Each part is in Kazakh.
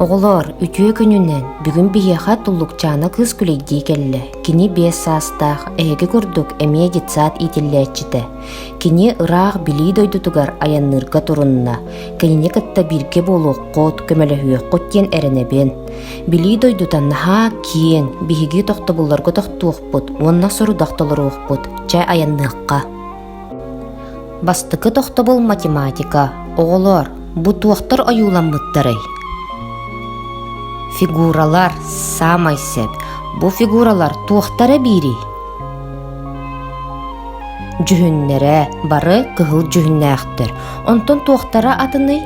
Оголор, үтüе күнүнен бүгүн бихеха туллукчаана кыз күлейдии келле. Кини 5 саастаах эге курдук эмие детсаат итиллээччите. Кини ыраах билии дойдутугар аяннырга турунна. Кини кытта бирге болуоккот көмөлөһүөккут тиен эренебен. Билии дойдутан наха киен биһиги тохтобулларга тохтуохпут, уонна сурудахтолоруохпут, чай аянныакка. Бастыкы тохтобул математика. Оголор, бу туохтар аюуламмыттарый. Фигуралар самайсеп. Бу фигуралар туохтара бири. Жүһүннере бары кыһыл жүһүннээхтер. Онтон туохтара атыный.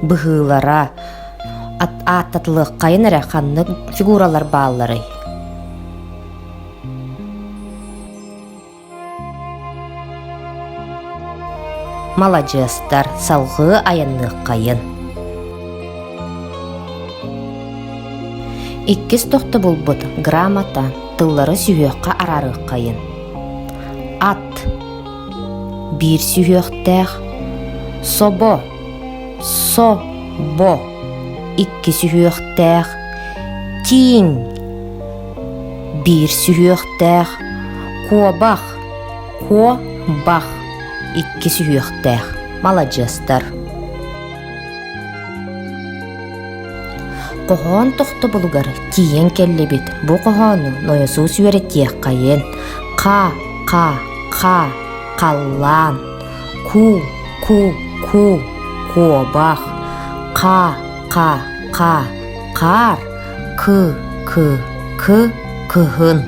Быһыылара аттатлык кайынара ханнык фигуралар баалларый. Маладжыстар салгы аяннык кайын. Иккис тохты булбут грамота тыллары сүйөкка арарык кайын. Ат бир сүйөктэх, собо собо икки сүйөктэх, тиң бир сүйөктэх, кобах кобах икки сүйөктэх. Маладжыстар. Кохон тохто булугар тиен келлебит. Бу кохону ноёсуу сүйөреттиэх кайын. Каллан. Ку кобах. Кар. Кыхын.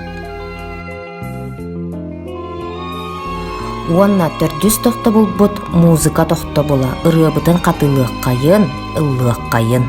Уонна төрдүс тохто булбут музыка тохто була. Ырыабытын катылык кайын, ыллык кайын.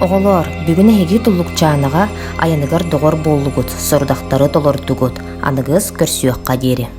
Оголор, бүгүн эги туллукчааныга аяныгар догор боллугут, сорудактары толортугут, аныгыз көрсүөкка диэри.